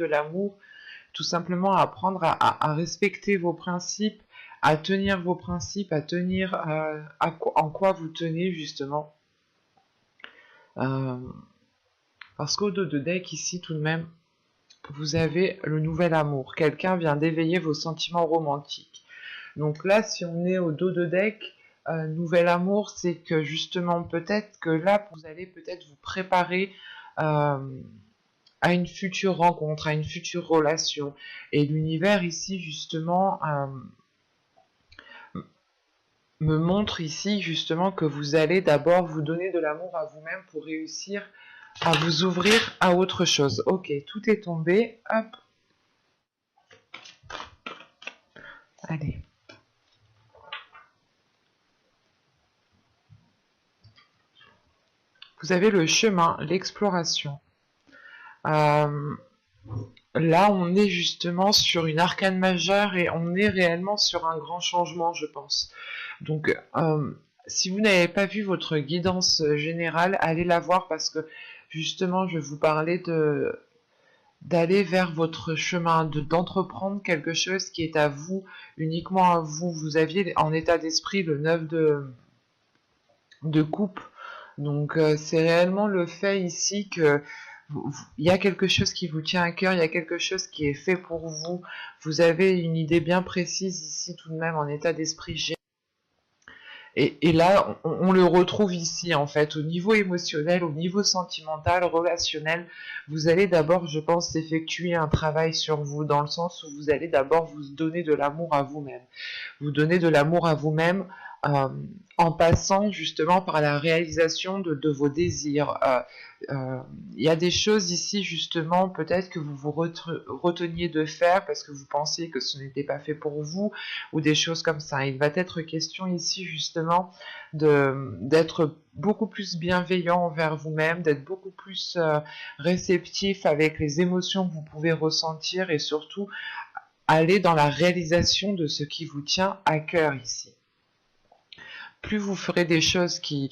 de l'amour, tout simplement apprendre à respecter vos principes, à tenir vos principes, à tenir en quoi vous tenez justement. Parce qu'au dos de deck ici tout de même, vous avez le nouvel amour. Quelqu'un vient d'éveiller vos sentiments romantiques. Donc là, si on est au dos de deck, nouvel amour, c'est que justement peut-être que là, vous allez peut-être vous préparer à une future rencontre, à une future relation. Et l'univers ici, justement, me montre ici, justement, que vous allez d'abord vous donner de l'amour à vous-même pour réussir à vous ouvrir à autre chose. Ok, tout est tombé. Hop. Allez. Vous avez le chemin, l'exploration. Là, on est justement sur une arcane majeure et on est réellement sur un grand changement, je pense. Donc, si vous n'avez pas vu votre guidance générale, allez la voir parce que justement, je vais vous parler d'aller vers votre chemin, d'entreprendre quelque chose qui est à vous, uniquement à vous. Vous aviez en état d'esprit le 9 de coupe. Donc, c'est réellement le fait ici que il y a quelque chose qui vous tient à cœur, il y a quelque chose qui est fait pour vous. Vous avez une idée bien précise ici tout de même en état d'esprit. Et là, on le retrouve ici en fait, au niveau émotionnel, au niveau sentimental, relationnel. Vous allez d'abord, je pense, effectuer un travail sur vous, dans le sens où vous allez d'abord vous donner de l'amour à vous-même. Vous donner de l'amour à vous-même en passant justement par la réalisation de vos désirs. Il y a des choses ici justement peut-être que vous vous reteniez de faire parce que vous pensiez que ce n'était pas fait pour vous ou des choses comme ça. Il va être question ici justement d'être beaucoup plus bienveillant envers vous-même, d'être beaucoup plus réceptif avec les émotions que vous pouvez ressentir et surtout aller dans la réalisation de ce qui vous tient à cœur ici. Plus vous ferez des choses qui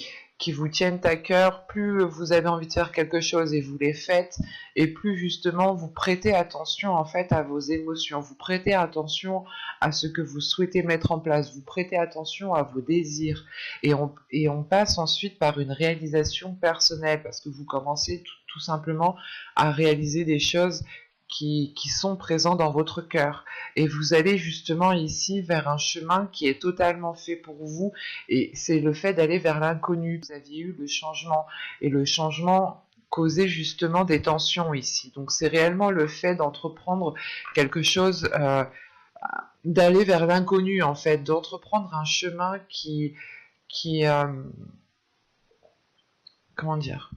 vous tiennent à cœur, plus vous avez envie de faire quelque chose et vous les faites, et plus justement vous prêtez attention en fait à vos émotions, vous prêtez attention à ce que vous souhaitez mettre en place, vous prêtez attention à vos désirs, et on passe ensuite par une réalisation personnelle, parce que vous commencez tout simplement à réaliser des choses qui sont présents dans votre cœur. Et vous allez justement ici vers un chemin qui est totalement fait pour vous, et c'est le fait d'aller vers l'inconnu. Vous aviez eu le changement, et le changement causait justement des tensions ici. Donc c'est réellement le fait d'entreprendre quelque chose, d'aller vers l'inconnu en fait, d'entreprendre un chemin qui comment dire,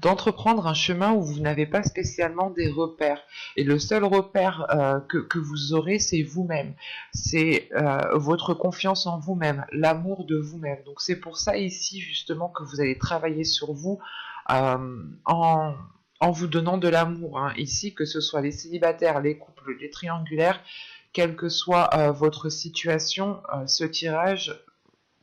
d'entreprendre un chemin où vous n'avez pas spécialement des repères. Et le seul repère que vous aurez, c'est vous-même. C'est votre confiance en vous-même, l'amour de vous-même. Donc c'est pour ça ici, justement, que vous allez travailler sur vous en vous donnant de l'amour. Hein. Ici, que ce soit les célibataires, les couples, les triangulaires, quelle que soit votre situation, ce tirage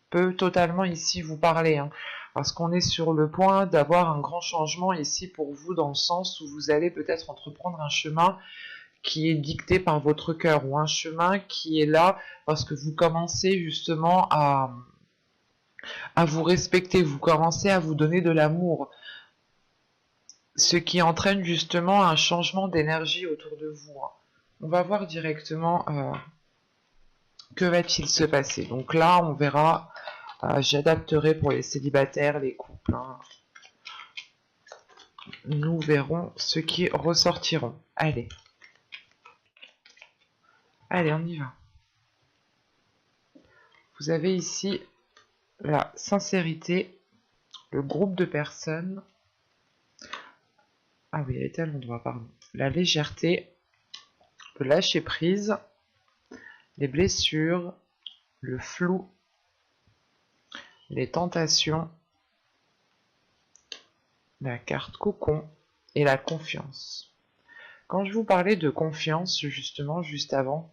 peut totalement ici vous parler. Hein. Parce qu'on est sur le point d'avoir un grand changement ici pour vous, dans le sens où vous allez peut-être entreprendre un chemin qui est dicté par votre cœur, ou un chemin qui est là parce que vous commencez justement à vous respecter, vous commencez à vous donner de l'amour, ce qui entraîne justement un changement d'énergie autour de vous. Hein. On va voir directement que va-t-il se passer. Donc là, on verra, j'adapterai pour les célibataires, les couples. Hein. Nous verrons ce qui ressortiront. Allez. Allez, on y va. Vous avez ici la sincérité, le groupe de personnes. Ah oui, elle était à l'endroit, pardon. La légèreté, le lâcher prise, les blessures, le flou, les tentations, la carte cocon et la confiance. Quand je vous parlais de confiance, justement, juste avant,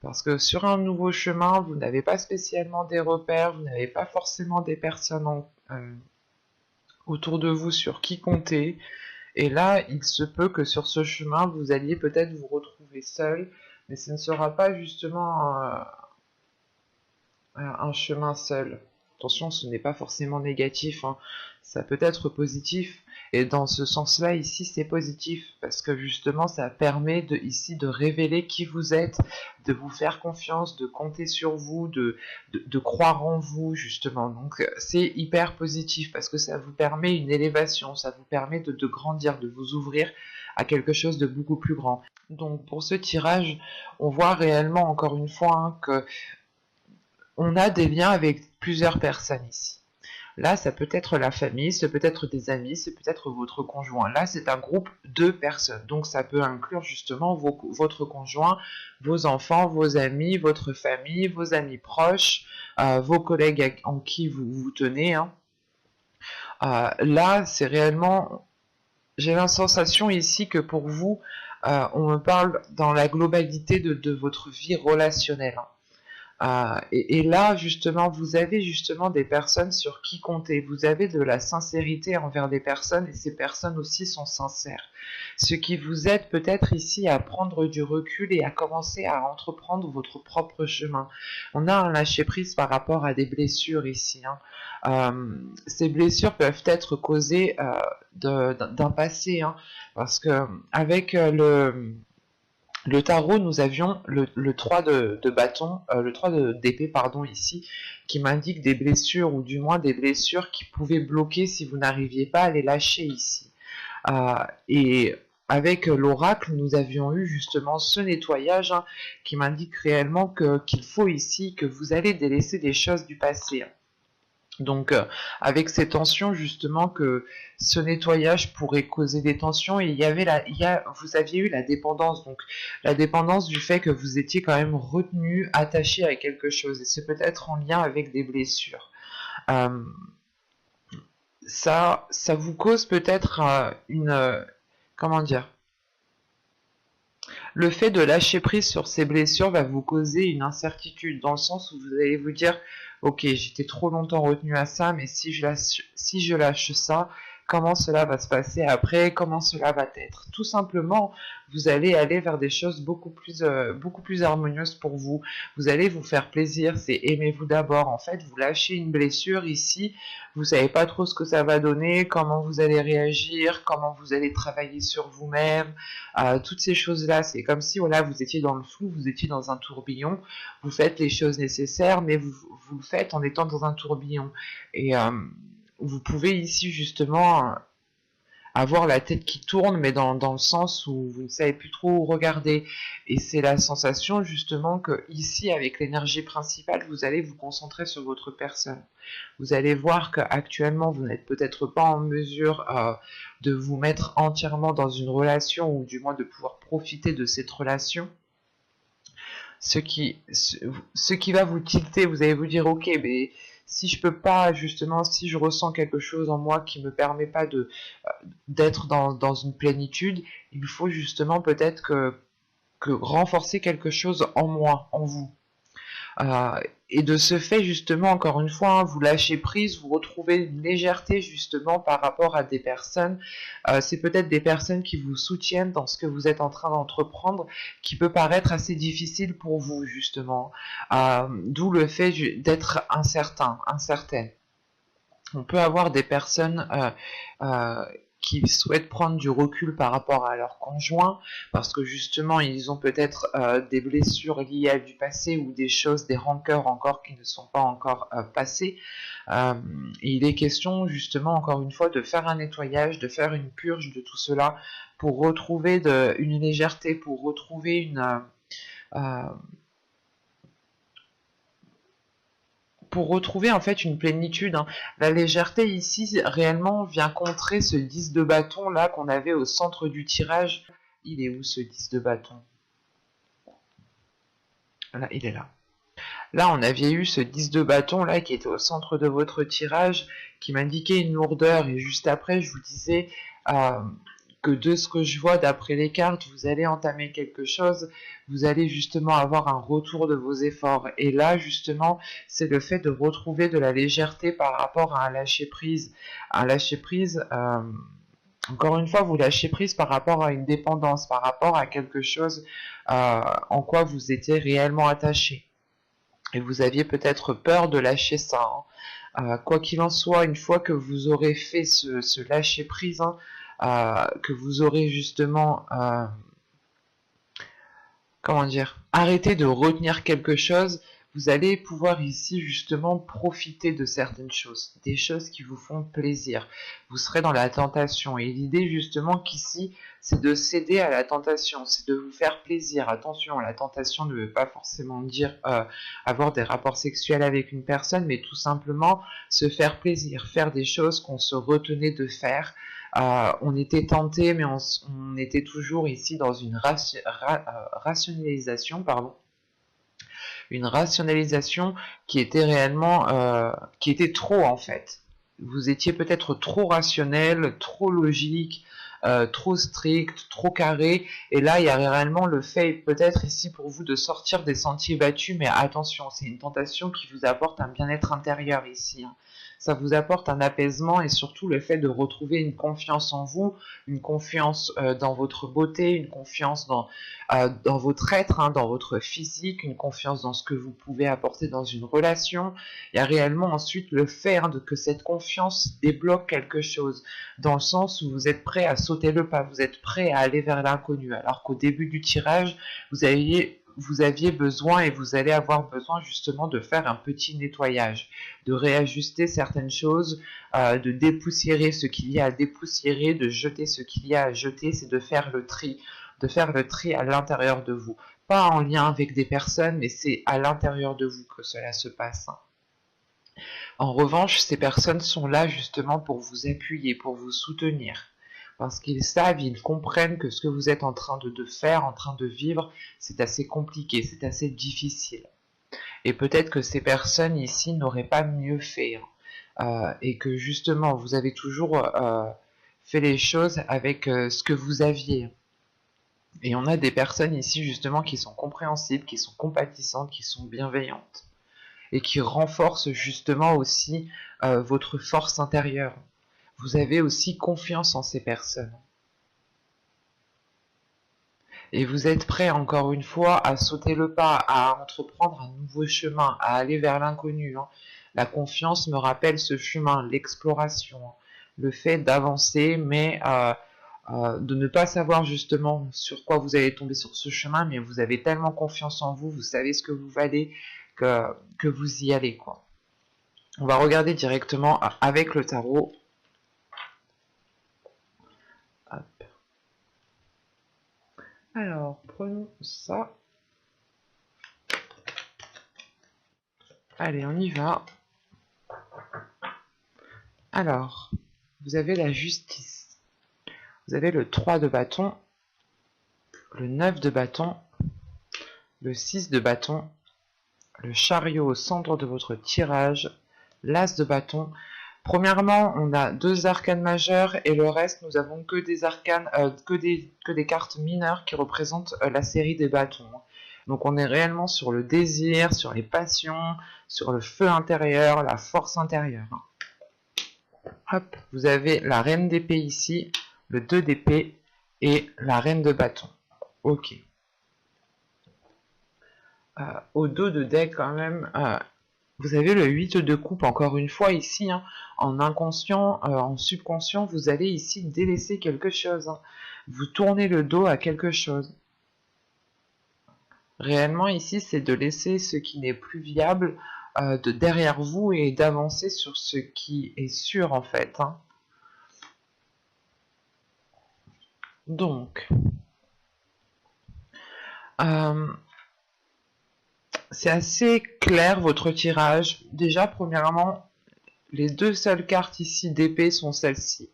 parce que sur un nouveau chemin, vous n'avez pas spécialement des repères, vous n'avez pas forcément des personnes autour de vous sur qui compter, Et là, il se peut que sur ce chemin, vous alliez peut-être vous retrouver seul, mais ce ne sera pas justement un chemin seul. Attention, ce n'est pas forcément négatif, hein. Ça peut être positif. Et dans ce sens-là, ici, c'est positif, parce que justement, ça permet ici de révéler qui vous êtes, de vous faire confiance, de compter sur vous, de croire en vous, justement. Donc, c'est hyper positif, parce que ça vous permet une élévation, ça vous permet de grandir, de vous ouvrir à quelque chose de beaucoup plus grand. Donc, pour ce tirage, on voit réellement, encore une fois, hein, que on a des liens avec plusieurs personnes ici. Là, ça peut être la famille, ça peut être des amis, c'est peut-être votre conjoint. Là, c'est un groupe de personnes. Donc, ça peut inclure justement votre conjoint, vos enfants, vos amis, votre famille, vos amis proches, vos collègues en qui vous vous tenez, hein. Là, c'est réellement... J'ai la sensation ici que pour vous, on me parle dans la globalité de votre vie relationnelle, hein. Et là, justement, vous avez justement des personnes sur qui compter. Vous avez de la sincérité envers des personnes et ces personnes aussi sont sincères. Ce qui vous aide peut-être ici à prendre du recul et à commencer à entreprendre votre propre chemin. On a un lâcher-prise par rapport à des blessures ici, hein. Ces blessures peuvent être causées d'un passé, hein, parce que avec le tarot, nous avions le 3 de bâton, le 3 d'épée, pardon, ici, qui m'indique des blessures, ou du moins des blessures qui pouvaient bloquer si vous n'arriviez pas à les lâcher ici. Et avec l'oracle, nous avions eu justement ce nettoyage, hein, qui m'indique réellement qu'il faut ici que vous allez délaisser des choses du passé, hein. Donc, avec ces tensions, justement, que ce nettoyage pourrait causer des tensions, et vous aviez eu la dépendance, donc la dépendance du fait que vous étiez quand même retenu, attaché à quelque chose, et c'est peut-être en lien avec des blessures. Euh, ça vous cause peut-être comment dire, le fait de lâcher prise sur ces blessures va vous causer une incertitude, dans le sens où vous allez vous dire, ok, j'étais trop longtemps retenu à ça, mais si je lâche ça, comment cela va se passer après, comment cela va être. Tout simplement, vous allez aller vers des choses beaucoup plus harmonieuses pour vous. Vous allez vous faire plaisir, c'est aimez-vous d'abord. En fait, vous lâchez une blessure ici, vous savez pas trop ce que ça va donner, comment vous allez réagir, comment vous allez travailler sur vous-même, toutes ces choses-là. C'est comme si voilà, vous étiez dans le flou, vous étiez dans un tourbillon, vous faites les choses nécessaires, mais vous le faites en étant dans un tourbillon. Et vous pouvez ici justement avoir la tête qui tourne, mais dans le sens où vous ne savez plus trop où regarder. Et c'est la sensation justement que ici, avec l'énergie principale, vous allez vous concentrer sur votre personne. Vous allez voir qu'actuellement, vous n'êtes peut-être pas en mesure de vous mettre entièrement dans une relation, ou du moins de pouvoir profiter de cette relation. Ce qui va vous tilter, vous allez vous dire, ok, mais si je peux pas, justement, si je ressens quelque chose en moi qui me permet pas d'être dans une plénitude, il faut justement peut-être que renforcer quelque chose en moi, en vous. Euh, et de ce fait, justement, encore une fois, hein, vous lâchez prise, vous retrouvez une légèreté, justement, par rapport à des personnes. C'est peut-être des personnes qui vous soutiennent dans ce que vous êtes en train d'entreprendre, qui peut paraître assez difficile pour vous, justement. D'où le fait d'être incertaine. On peut avoir des personnes qui souhaitent prendre du recul par rapport à leur conjoint, parce que justement ils ont peut-être des blessures liées à du passé, ou des choses, des rancœurs encore qui ne sont pas encore passées. Et il est question justement, encore une fois, de faire un nettoyage, de faire une purge de tout cela, pour retrouver une légèreté, pour retrouver en fait une plénitude, hein. La légèreté ici réellement vient contrer ce 10 de bâton là qu'on avait au centre du tirage. Il est où ce 10 de bâton? Là, il est là. Là, on avait eu ce 10 de bâton là qui était au centre de votre tirage, qui m'indiquait une lourdeur, et juste après je vous disais que de ce que je vois d'après les cartes, vous allez entamer quelque chose, vous allez justement avoir un retour de vos efforts. Et là, justement, c'est le fait de retrouver de la légèreté par rapport à un lâcher-prise. Un lâcher-prise, Encore une fois, vous lâchez prise par rapport à une dépendance, par rapport à quelque chose en quoi vous étiez réellement attaché. Et vous aviez peut-être peur de lâcher ça, hein. Quoi qu'il en soit, une fois que vous aurez fait ce lâcher prise, hein, que vous aurez justement, comment dire, arrêté de retenir quelque chose, vous allez pouvoir ici justement profiter de certaines choses, des choses qui vous font plaisir. Vous serez dans la tentation et l'idée justement qu'ici, c'est de céder à la tentation, c'est de vous faire plaisir. Attention, la tentation ne veut pas forcément dire avoir des rapports sexuels avec une personne, mais tout simplement se faire plaisir, faire des choses qu'on se retenait de faire. On était tenté, mais on était toujours ici dans une rationalisation, pardon, une rationalisation qui était réellement, qui était trop en fait. Vous étiez peut-être trop rationnel, trop logique, trop strict, trop carré, et là il y a réellement le fait peut-être ici pour vous de sortir des sentiers battus, mais attention, c'est une tentation qui vous apporte un bien-être intérieur ici, hein. Ça vous apporte un apaisement et surtout le fait de retrouver une confiance en vous, une confiance dans votre beauté, une confiance dans votre être, hein, dans votre physique, une confiance dans ce que vous pouvez apporter dans une relation. Il y a réellement ensuite le fait que cette confiance débloque quelque chose, dans le sens où vous êtes prêt à sauter le pas, vous êtes prêt à aller vers l'inconnu, alors qu'au début du tirage, vous aviez besoin et vous allez avoir besoin justement de faire un petit nettoyage, de réajuster certaines choses, de dépoussiérer ce qu'il y a à dépoussiérer, de jeter ce qu'il y a à jeter, c'est de faire le tri à l'intérieur de vous. Pas en lien avec des personnes, mais c'est à l'intérieur de vous que cela se passe. En revanche, ces personnes sont là justement pour vous appuyer, pour vous soutenir. Parce qu'ils savent, ils comprennent que ce que vous êtes en train de faire, en train de vivre, c'est assez compliqué, c'est assez difficile. Et peut-être que ces personnes ici n'auraient pas mieux fait. Et que justement, vous avez toujours fait les choses avec ce que vous aviez. Et on a des personnes ici justement qui sont compréhensibles, qui sont compatissantes, qui sont bienveillantes. Et qui renforcent justement aussi votre force intérieure. Vous avez aussi confiance en ces personnes. Et vous êtes prêt encore une fois à sauter le pas, à entreprendre un nouveau chemin, à aller vers l'inconnu, hein. La confiance me rappelle ce chemin, l'exploration, hein. Le fait d'avancer, mais de ne pas savoir justement sur quoi vous allez tomber sur ce chemin, mais vous avez tellement confiance en vous, vous savez ce que vous valez, que vous y allez, quoi. On va regarder directement avec le tarot. Hop. Alors, prenons ça. Allez, on y va. Alors, vous avez la justice. Vous avez le 3 de bâton, le 9 de bâton, le 6 de bâton, le chariot au centre de votre tirage, l'as de bâton. Premièrement, on a 2 arcanes majeures et le reste, nous avons que des arcanes, que des cartes mineures qui représentent la série des bâtons. Donc on est réellement sur le désir, sur les passions, sur le feu intérieur, la force intérieure. Hop, vous avez la reine d'épée ici, le 2 d'épée et la reine de bâton. Ok. Au dos de deck quand même, vous avez le 8 de coupe encore une fois ici, hein, en inconscient, en subconscient, vous allez ici délaisser quelque chose, hein. Vous tournez le dos à quelque chose. Réellement ici, c'est de laisser ce qui n'est plus viable de derrière vous et d'avancer sur ce qui est sûr en fait, hein. Donc, c'est assez clair votre tirage. Déjà, premièrement, les 2 seules cartes ici d'épée sont celles-ci.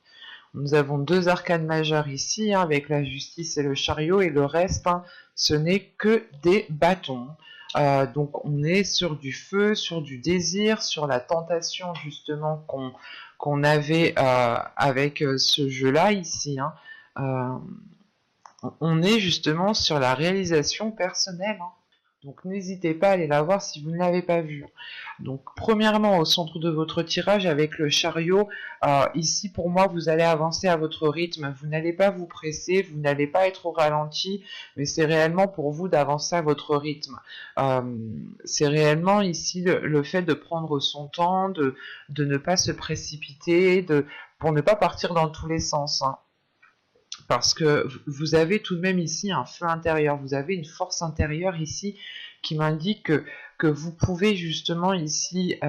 Nous avons 2 arcanes majeures ici, hein, avec la justice et le chariot, et le reste, hein, ce n'est que des bâtons. Donc on est sur du feu, sur du désir, sur la tentation justement qu'on avait avec ce jeu-là ici, hein. On est justement sur la réalisation personnelle, hein. Donc n'hésitez pas à aller la voir si vous ne l'avez pas vue. Donc premièrement, au centre de votre tirage avec le chariot, ici pour moi vous allez avancer à votre rythme, vous n'allez pas vous presser, vous n'allez pas être au ralenti, mais c'est réellement pour vous d'avancer à votre rythme. C'est réellement ici le fait de prendre son temps, de ne pas se précipiter, pour ne pas partir dans tous les sens. Hein. Parce que vous avez tout de même ici un feu intérieur, vous avez une force intérieure ici qui m'indique que vous pouvez justement ici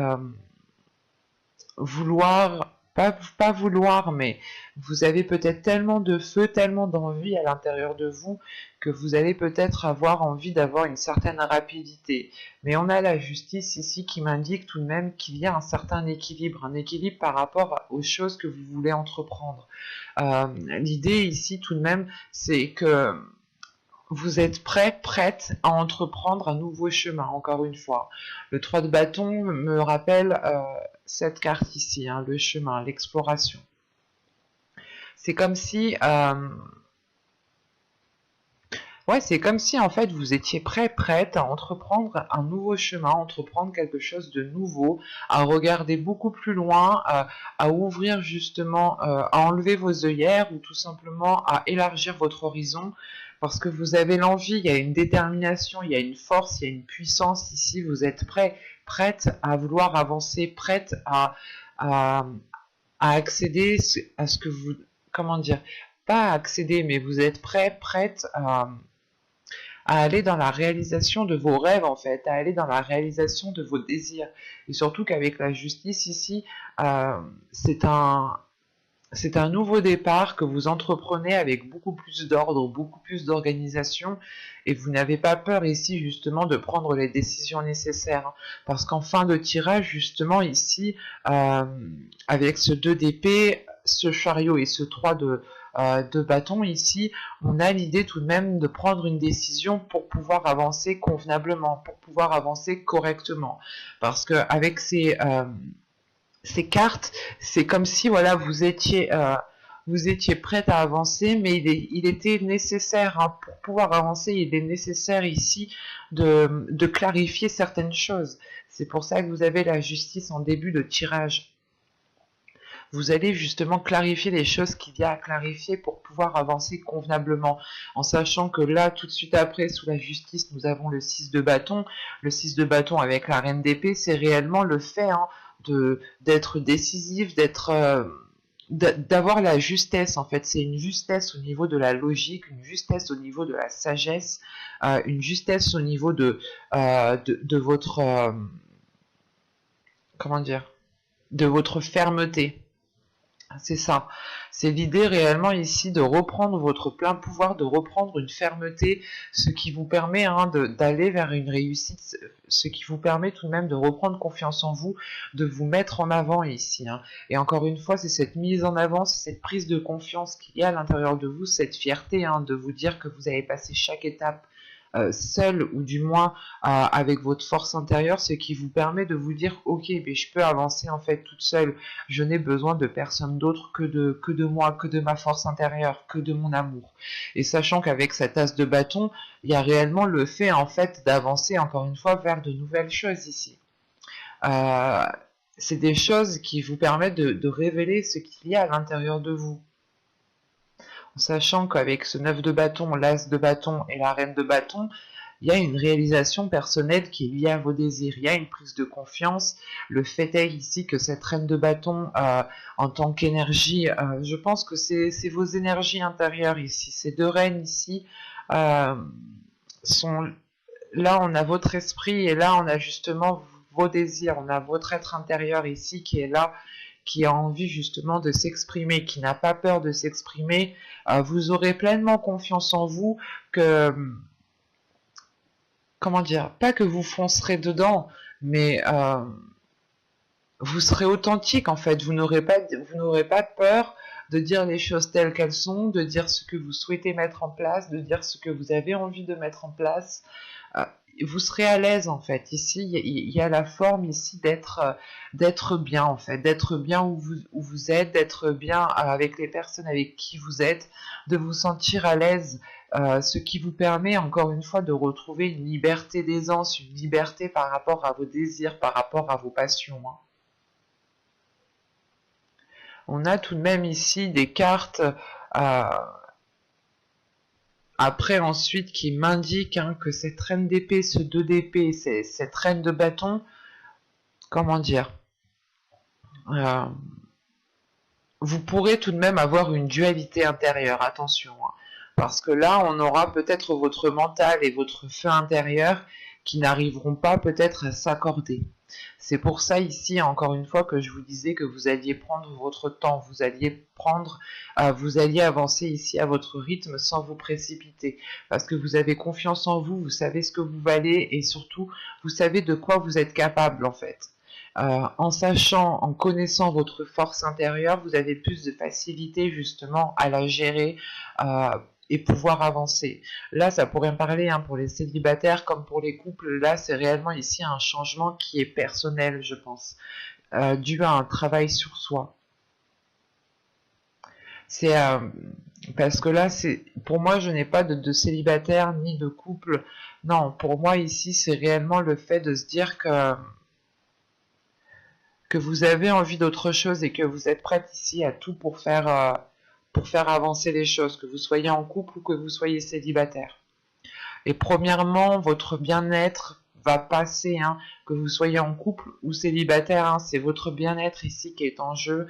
vouloir, pas vouloir, mais vous avez peut-être tellement de feu, tellement d'envie à l'intérieur de vous que vous allez peut-être avoir envie d'avoir une certaine rapidité. Mais on a la justice ici qui m'indique tout de même qu'il y a un certain équilibre, un équilibre par rapport aux choses que vous voulez entreprendre. L'idée ici tout de même, c'est que vous êtes prête à entreprendre un nouveau chemin, encore une fois. Le 3 de bâton me rappelle cette carte ici, hein, le chemin, l'exploration. C'est comme si... ouais, c'est comme si en fait vous étiez prête à entreprendre un nouveau chemin, entreprendre quelque chose de nouveau, à regarder beaucoup plus loin, à ouvrir justement, à enlever vos œillères ou tout simplement à élargir votre horizon parce que vous avez l'envie, il y a une détermination, il y a une force, il y a une puissance ici, vous êtes prête à vouloir avancer, prête à, à accéder à ce que vous, comment dire, pas à accéder, mais vous êtes prête à aller dans la réalisation de vos rêves en fait, à aller dans la réalisation de vos désirs. Et surtout qu'avec la justice ici, c'est un nouveau départ que vous entreprenez avec beaucoup plus d'ordre, beaucoup plus d'organisation, et vous n'avez pas peur ici justement de prendre les décisions nécessaires. Parce qu'en fin de tirage, justement ici, avec ce 2 d'épée, ce chariot et ce 3 de bâton ici, on a l'idée tout de même de prendre une décision pour pouvoir avancer convenablement, pour pouvoir avancer correctement. Parce que avec ces cartes, c'est comme si voilà vous étiez prête à avancer, mais il était nécessaire hein, pour pouvoir avancer, il est nécessaire ici de clarifier certaines choses. C'est pour ça que vous avez la justice en début de tirage. Vous allez justement clarifier les choses qu'il y a à clarifier pour pouvoir avancer convenablement, en sachant que là, tout de suite après, sous la justice, nous avons le 6 de bâton. Le 6 de bâton avec la reine d'épée, c'est réellement le fait hein, d'être décisif, d'avoir la justesse en fait, c'est une justesse au niveau de la logique, une justesse au niveau de la sagesse, une justesse au niveau de votre comment dire, de votre fermeté. C'est ça. C'est l'idée réellement ici de reprendre votre plein pouvoir, de reprendre une fermeté, ce qui vous permet hein, d'aller vers une réussite, ce qui vous permet tout de même de reprendre confiance en vous, de vous mettre en avant ici. Hein. Et encore une fois, c'est cette mise en avant, c'est cette prise de confiance qu'il y a à l'intérieur de vous, cette fierté hein, de vous dire que vous avez passé chaque étape seul ou du moins avec votre force intérieure, ce qui vous permet de vous dire ok, mais je peux avancer en fait toute seule, je n'ai besoin de personne d'autre que de moi, que de ma force intérieure, que de mon amour. Et sachant qu'avec cette as de bâton, il y a réellement le fait en fait d'avancer encore une fois vers de nouvelles choses ici. C'est des choses qui vous permettent de révéler ce qu'il y a à l'intérieur de vous. Sachant qu'avec ce 9 de bâton, l'as de bâton et la reine de bâton, il y a une réalisation personnelle qui est liée à vos désirs, il y a une prise de confiance. Le fait est ici que cette reine de bâton, en tant qu'énergie, je pense que c'est vos énergies intérieures ici. Ces deux reines ici sont... Là, on a votre esprit et là, on a justement vos désirs, on a votre être intérieur ici qui est là, qui a envie justement de s'exprimer, qui n'a pas peur de s'exprimer. Vous aurez pleinement confiance en vous que, comment dire, pas que vous foncerez dedans, mais vous serez authentique en fait. Vous n'aurez pas peur de dire les choses telles qu'elles sont, de dire ce que vous souhaitez mettre en place, de dire ce que vous avez envie de mettre en place. vous serez à l'aise en fait. Ici, il y a la forme ici d'être bien en fait, d'être bien où vous êtes, d'être bien avec les personnes avec qui vous êtes, de vous sentir à l'aise, ce qui vous permet encore une fois de retrouver une liberté d'aisance, une liberté par rapport à vos désirs, par rapport à vos passions, hein. On a tout de même ici des cartes après ensuite qui m'indiquent que cette reine d'épée, ce 2 d'épée, cette reine de bâton, comment dire, euh, vous pourrez tout de même avoir une dualité intérieure, attention, hein, parce que là on aura peut-être votre mental et votre feu intérieur qui n'arriveront pas peut-être à s'accorder. C'est pour ça ici, encore une fois, que je vous disais que vous alliez prendre votre temps, vous alliez avancer ici à votre rythme sans vous précipiter, parce que vous avez confiance en vous, vous savez ce que vous valez et surtout, vous savez de quoi vous êtes capable en fait. En sachant, en connaissant votre force intérieure, vous avez plus de facilité justement à la gérer et pouvoir avancer. Là, ça pourrait me parler pour les célibataires comme pour les couples. Là, c'est réellement ici un changement qui est personnel, je pense, dû à un travail sur soi. C'est parce que là, c'est pour moi, je n'ai pas de célibataire ni de couple. Non, pour moi ici, c'est réellement le fait de se dire que vous avez envie d'autre chose et que vous êtes prête ici à tout pour faire avancer les choses, que vous soyez en couple ou que vous soyez célibataire. Et premièrement, votre bien-être va passer, que vous soyez en couple ou célibataire, c'est votre bien-être ici qui est en jeu,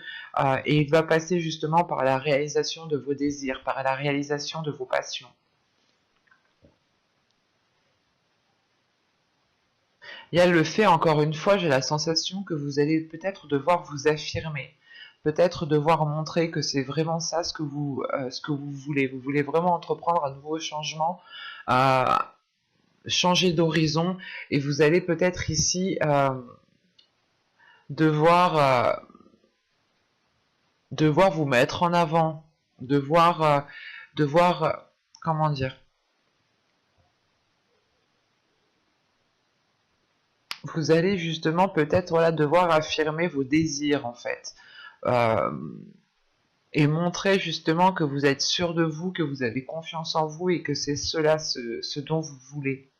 et il va passer justement par la réalisation de vos désirs, par la réalisation de vos passions. Il y a le fait, encore une fois, j'ai la sensation que vous allez peut-être devoir vous affirmer, peut-être devoir montrer que c'est vraiment ça ce que vous voulez. Vous voulez vraiment entreprendre un nouveau changement, changer d'horizon, et vous allez peut-être ici devoir vous mettre en avant, devoir, comment dire, vous allez justement peut-être devoir affirmer vos désirs en fait. Et montrer justement que vous êtes sûr de vous, que vous avez confiance en vous et que c'est cela ce dont vous voulez.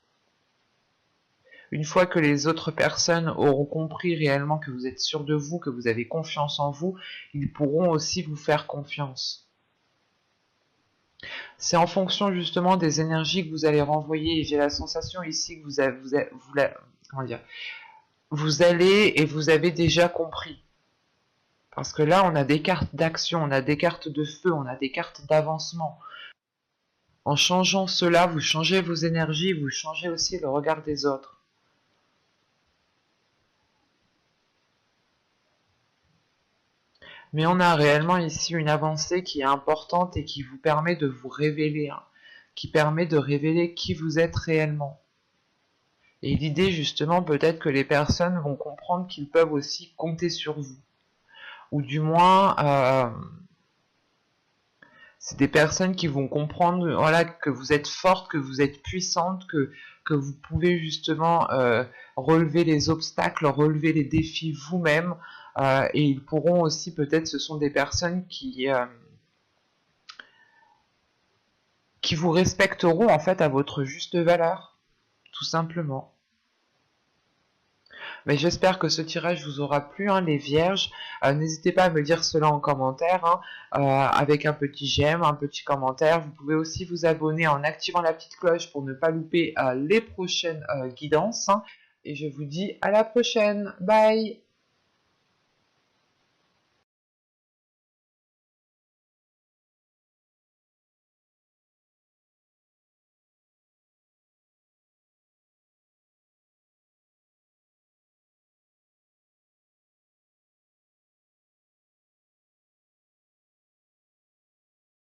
Une fois que les autres personnes auront compris réellement que vous êtes sûr de vous, que vous avez confiance en vous, ils pourront aussi vous faire confiance. C'est en fonction justement des énergies que vous allez renvoyer, et j'ai la sensation ici que vous allez et vous avez déjà compris. Parce que là, on a des cartes d'action, on a des cartes de feu, on a des cartes d'avancement. En changeant cela, vous changez vos énergies, vous changez aussi le regard des autres. Mais on a réellement ici une avancée qui est importante et qui vous permet de vous révéler, qui permet de révéler qui vous êtes réellement. Et l'idée justement, peut-être que les personnes vont comprendre qu'ils peuvent aussi compter sur vous. Ou du moins, c'est des personnes qui vont comprendre que vous êtes forte, que vous êtes puissante, que vous pouvez justement relever les obstacles, relever les défis vous-même, et ils pourront aussi, peut-être, ce sont des personnes qui vous respecteront en fait à votre juste valeur, tout simplement. Mais j'espère que ce tirage vous aura plu, les vierges. N'hésitez pas à me dire cela en commentaire, avec un petit j'aime, un petit commentaire. Vous pouvez aussi vous abonner en activant la petite cloche pour ne pas louper les prochaines guidances. Et je vous dis à la prochaine. Bye!